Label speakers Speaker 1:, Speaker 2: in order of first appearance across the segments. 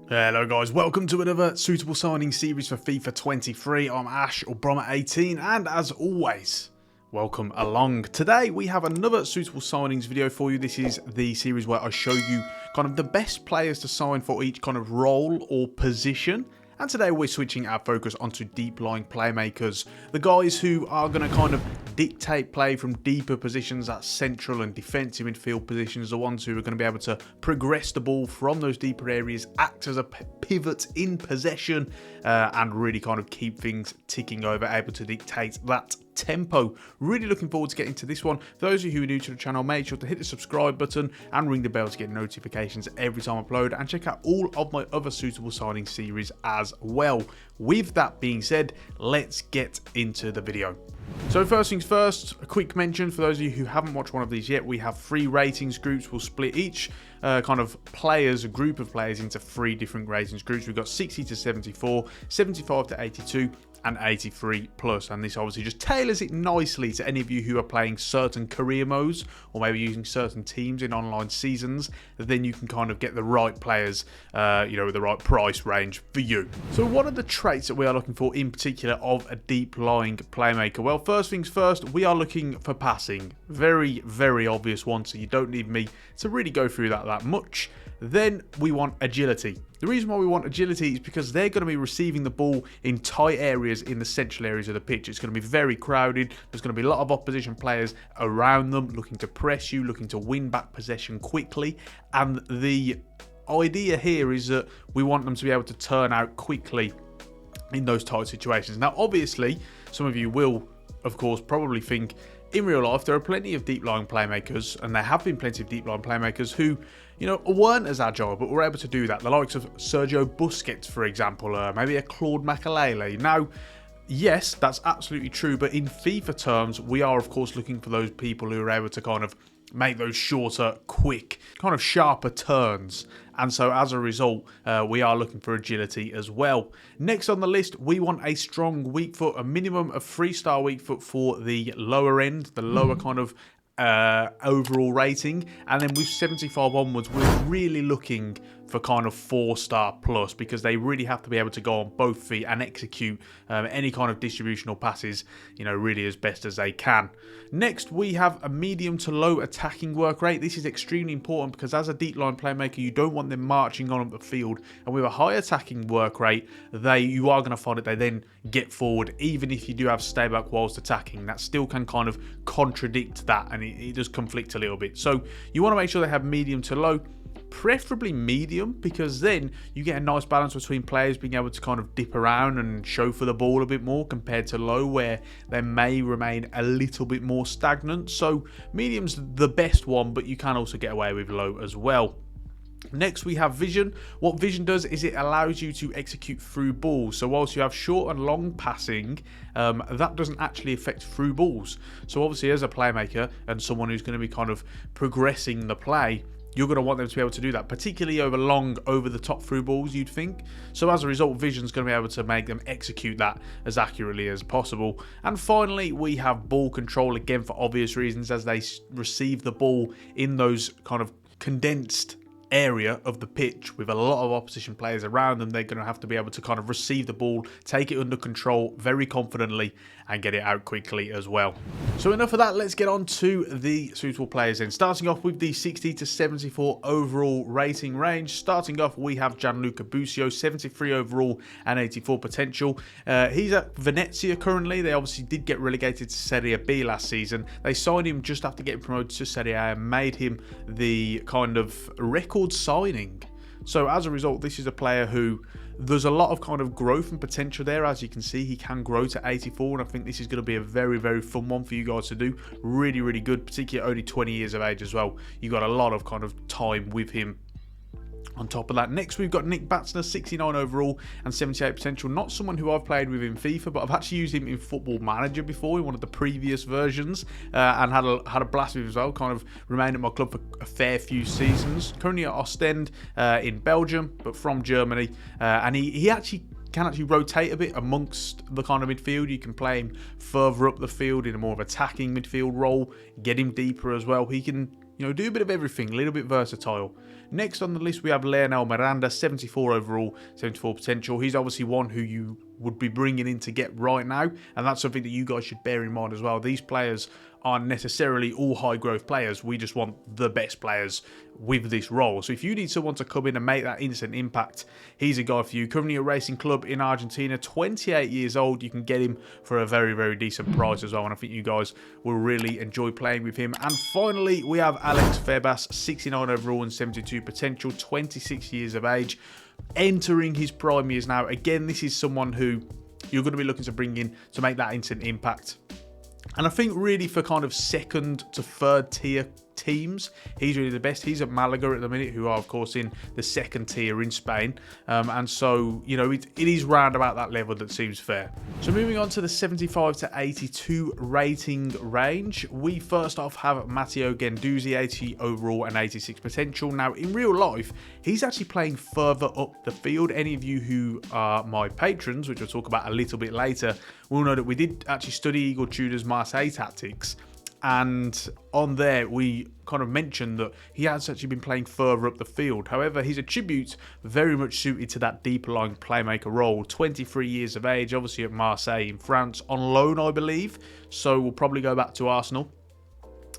Speaker 1: Hello guys, welcome to another suitable signing series for FIFA 23. I'm Ash or Brommer18 and as always, welcome along. Today we have another suitable signings video for you. This is the series where I show you kind of the best players to sign for each kind of role or position. And today we're switching our focus onto deep-lying playmakers, the guys who are going to kind of dictate play from deeper positions at central and defensive midfield positions, the ones who are going to be able to progress the ball from those deeper areas, act as a pivot in possession, and really kind of keep things ticking over, able to dictate that tempo. Really looking forward to getting to this one. For those of you who are new to the channel, make sure to hit the subscribe button and ring the bell to get notifications every time I upload, and check out all of my other suitable signing series as well. With that being said, let's get into the video. So first things first, a quick mention for those of you who haven't watched one of these yet. We have 3 ratings groups. We'll split each kind of players, a group of players, into 3 different ratings groups. We've got 60 to 74, 75 to 82, and 83 plus, and this obviously just tailors it nicely to any of you who are playing certain career modes or maybe using certain teams in online seasons. Then you can kind of get the right players, with the right price range for you. So what are the traits that we are looking for in particular of a deep-lying playmaker? Well, first things first, we are looking for passing. Very, very obvious one, so you don't need me to really go through that much. Then we want agility. The reason why we want agility is because they're going to be receiving the ball in tight areas in the central areas of the pitch. It's going to be very crowded. There's going to be a lot of opposition players around them looking to press you, looking to win back possession quickly. And the idea here is that we want them to be able to turn out quickly in those tight situations. Now, obviously, some of you will, of course, probably think in real life there are plenty of deep-lying playmakers, and there have been plenty of deep-lying playmakers who, weren't as agile, but were able to do that. The likes of Sergio Busquets, for example, maybe a Claude Makelele. Now, yes, that's absolutely true, but in FIFA terms, we are, of course, looking for those people who are able to kind of make those shorter, quick, kind of sharper turns. And so as a result, we are looking for agility as well. Next on the list, we want a strong weak foot, a minimum of 3-star weak foot for the lower end, the lower kind of overall rating. And then with 75 onwards, we're really looking for kind of 4-star plus, because they really have to be able to go on both feet and execute any kind of distributional passes, really as best as they can. Next, we have a medium to low attacking work rate. This is extremely important because as a deep line playmaker, you don't want them marching on up the field. And with a high attacking work rate, you are going to find that they then get forward, even if you do have stay back whilst attacking. That still can kind of contradict that, and it does conflict a little bit. So you want to make sure they have medium to low, preferably medium, because then you get a nice balance between players being able to kind of dip around and show for the ball a bit more compared to low, where they may remain a little bit more stagnant. So medium's the best one, but you can also get away with low as well. Next, we have vision. What vision does is it allows you to execute through balls. So whilst you have short and long passing, that doesn't actually affect through balls. So obviously as a playmaker and someone who's going to be kind of progressing the play, you're going to want them to be able to do that, particularly over long, over-the-top through balls, you'd think. So as a result, vision's going to be able to make them execute that as accurately as possible. And finally, we have ball control, again for obvious reasons, as they receive the ball in those kind of condensed area of the pitch with a lot of opposition players around them. They're going to have to be able to kind of receive the ball, take it under control very confidently, and get it out quickly as well. So enough of that, let's get on to the suitable players then. Starting off with the 60 to 74 overall rating range. Starting off, we have Gianluca Busio, 73 overall and 84 potential. He's at Venezia currently. They obviously did get relegated to Serie B last season. They signed him just after getting promoted to Serie A and made him the kind of record signing. So as a result, this is a player who there's a lot of kind of growth and potential there. As you can see, he can grow to 84, and I think this is going to be a very, very fun one for you guys to do. Really, really good, particularly only 20 years of age as well. You got a lot of kind of time with him. On top of that, next we've got Nick Batsner, 69 overall and 78 potential. Not someone who I've played with in FIFA, but I've actually used him in Football Manager before in one of the previous versions, and had a blast with him as well. Kind of remained at my club for a fair few seasons. Currently at Ostend in Belgium, but from Germany, and he can actually rotate a bit amongst the kind of midfield. You can play him further up the field in a more of attacking midfield role, get him deeper as well. He can you know, do a bit of everything, a little bit versatile. Next on the list, we have Lionel Miranda, 74 overall, 74 potential. He's obviously one who you would be bringing in to get right now, and that's something that you guys should bear in mind as well. These players aren't necessarily all high growth players. We just want the best players with this role. So if you need someone to come in and make that instant impact, he's a guy for you. Currently a racing club in Argentina, 28 years old. You can get him for a very, very decent price as well, and I think you guys will really enjoy playing with him. And finally, we have Alex Febas, 69 overall and 72 potential, 26 years of age, entering his prime years now. Again, this is someone who you're going to be looking to bring in to make that instant impact. And I think really for kind of second to third tier teams, he's really the best. He's at Malaga at the minute, who are of course in the second tier in Spain, and so you know it is round about that level that seems fair. So moving on to the 75 to 82 rating range, we first off have Matteo Guendouzi, 80 overall and 86 potential. Now in real life, he's actually playing further up the field. Any of you who are my patrons, which we'll talk about a little bit later, will know that we did actually study Igor Tudor's Marseille tactics. And on there, we kind of mentioned that he has actually been playing further up the field. However, his attributes very much suited to that deep-lying playmaker role. 23 years of age, obviously at Marseille in France, on loan, I believe. So we'll probably go back to Arsenal,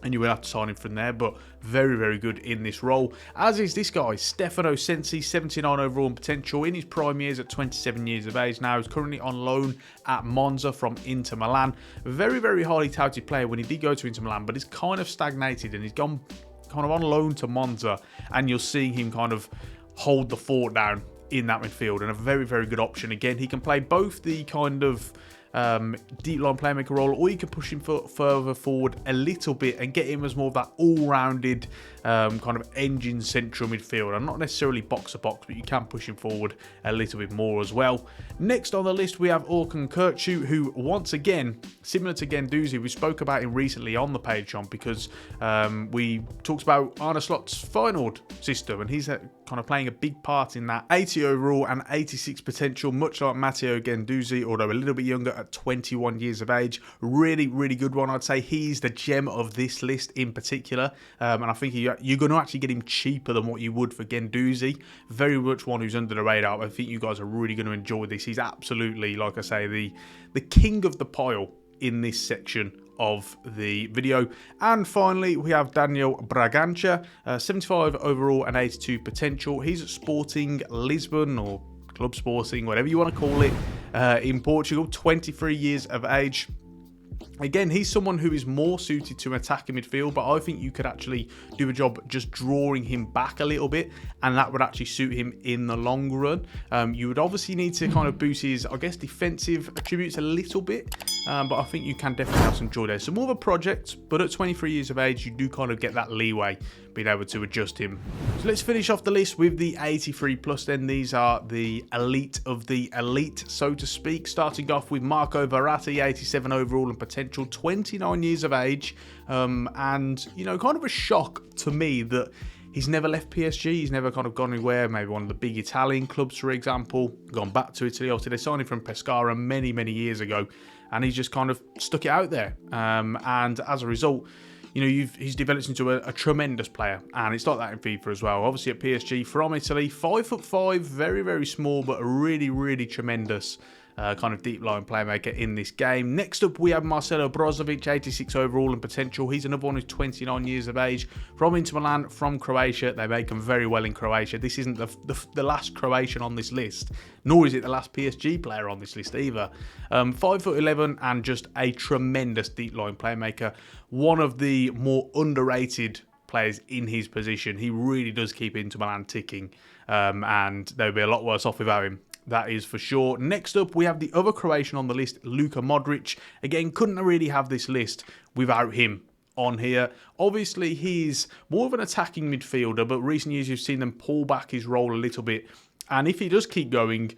Speaker 1: and you will have to sign him from there, but very, very good in this role. As is this guy, Stefano Sensi, 79 overall and potential, in his prime years at 27 years of age now. He's currently on loan at Monza from Inter Milan. Very, very highly touted player when he did go to Inter Milan, but he's kind of stagnated and he's gone kind of on loan to Monza, and you're seeing him kind of hold the fort down in that midfield, and a very, very good option. Again, he can play both the kind of deep-line playmaker role, or you can push him further forward a little bit and get him as more of that all-rounded kind of engine central midfielder. Not necessarily box-to-box, but you can push him forward a little bit more as well. Next on the list, we have Orkun Kökçü, who, once again, similar to Guendouzi, we spoke about him recently on the Patreon because we talked about Arne Slot's Feyenoord system, and he's kind of playing a big part in that. 80 overall and 86 potential, much like Matteo Guendouzi, although a little bit younger at 21 years of age. Really, really good one. I'd say he's the gem of this list in particular, and I think you're going to actually get him cheaper than what you would for Guendouzi. Very much one who's under the radar. I think you guys are really going to enjoy this. He's absolutely, like I say, the king of the pile in this section of the video. And finally, we have Daniel Bragança, 75 overall and 82 potential. He's at Sporting Lisbon, or Club Sporting, whatever you want to call it, in Portugal, 23 years of age. Again, he's someone who is more suited to attacking midfield, but I think you could actually do a job just drawing him back a little bit, and that would actually suit him in the long run. You would obviously need to kind of boost his, I guess, defensive attributes a little bit, but I think you can definitely have some joy there. So more of a project, but at 23 years of age, you do kind of get that leeway being able to adjust him. So let's finish off the list with the 83 plus then. These are the elite of the elite, so to speak. Starting off with Marco Verratti, 87 overall and potential, 29 years of age. And, you know, kind of a shock to me that he's never left PSG. He's never kind of gone anywhere. Maybe one of the big Italian clubs, for example, gone back to Italy. Obviously, they signed him from Pescara many, many years ago, and he's just kind of stuck it out there. And as a result, you know, he's developed into a tremendous player, and it's like that in FIFA as well. Obviously at PSG from Italy, 5'5", very, very small, but a really, really tremendous kind of deep-lying playmaker in this game. Next up, we have Marcelo Brozovic, 86 overall and potential. He's another one who's 29 years of age, from Inter Milan, from Croatia. They make him very well in Croatia. This isn't the last Croatian on this list, nor is it the last PSG player on this list either. 5'11" and just a tremendous deep-lying playmaker. One of the more underrated players in his position. He really does keep Inter Milan ticking, and they'll be a lot worse off without him. That is for sure. Next up, we have the other Croatian on the list, Luka Modric. Again, couldn't really have this list without him on here. Obviously, he's more of an attacking midfielder, but recent years you've seen them pull back his role a little bit. And if he does keep going,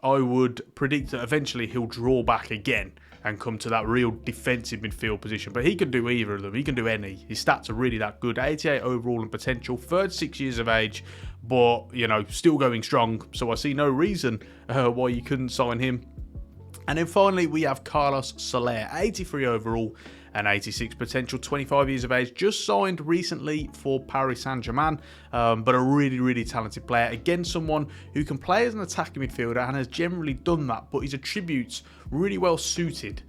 Speaker 1: I would predict that eventually he'll draw back again and come to that real defensive midfield position. But he can do either of them. He can do any. His stats are really that good. 88 overall and potential, 36 years of age, but, you know, still going strong. So I see no reason why you couldn't sign him. And then finally, we have Carlos Soler, 83 overall and 86 potential, 25 years of age, just signed recently for Paris Saint-Germain, but a really, really talented player. Again, someone who can play as an attacking midfielder and has generally done that, but his attributes really well suited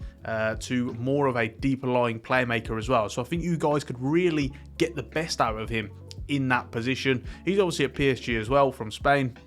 Speaker 1: to more of a deeper lying playmaker as well. So I think you guys could really get the best out of him in that position. He's obviously at PSG as well from Spain.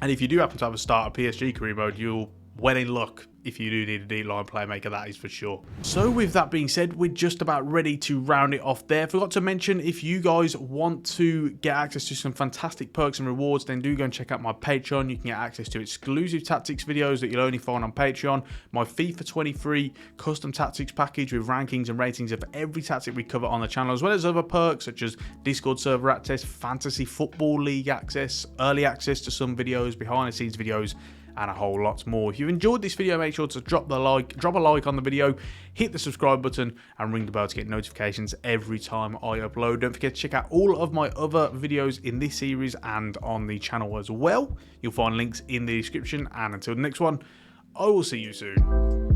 Speaker 1: And if you do happen to have a start at PSG career mode, you'll well in luck if you do need a Deep-Lying Playmaker, that is for sure. So with that being said, we're just about ready to round it off there. Forgot to mention, if you guys want to get access to some fantastic perks and rewards, then do go and check out my Patreon. You can get access to exclusive tactics videos that you'll only find on Patreon, my FIFA 23 custom tactics package with rankings and ratings of every tactic we cover on the channel, as well as other perks such as Discord server access, Fantasy Football League access, early access to some videos, behind the scenes videos, and a whole lot more. If you've enjoyed this video, make sure to drop a like on the video, hit the subscribe button, and ring the bell to get notifications every time I upload. Don't forget to check out all of my other videos in this series and on the channel as well. You'll find links in the description, and until the next one, I will see you soon.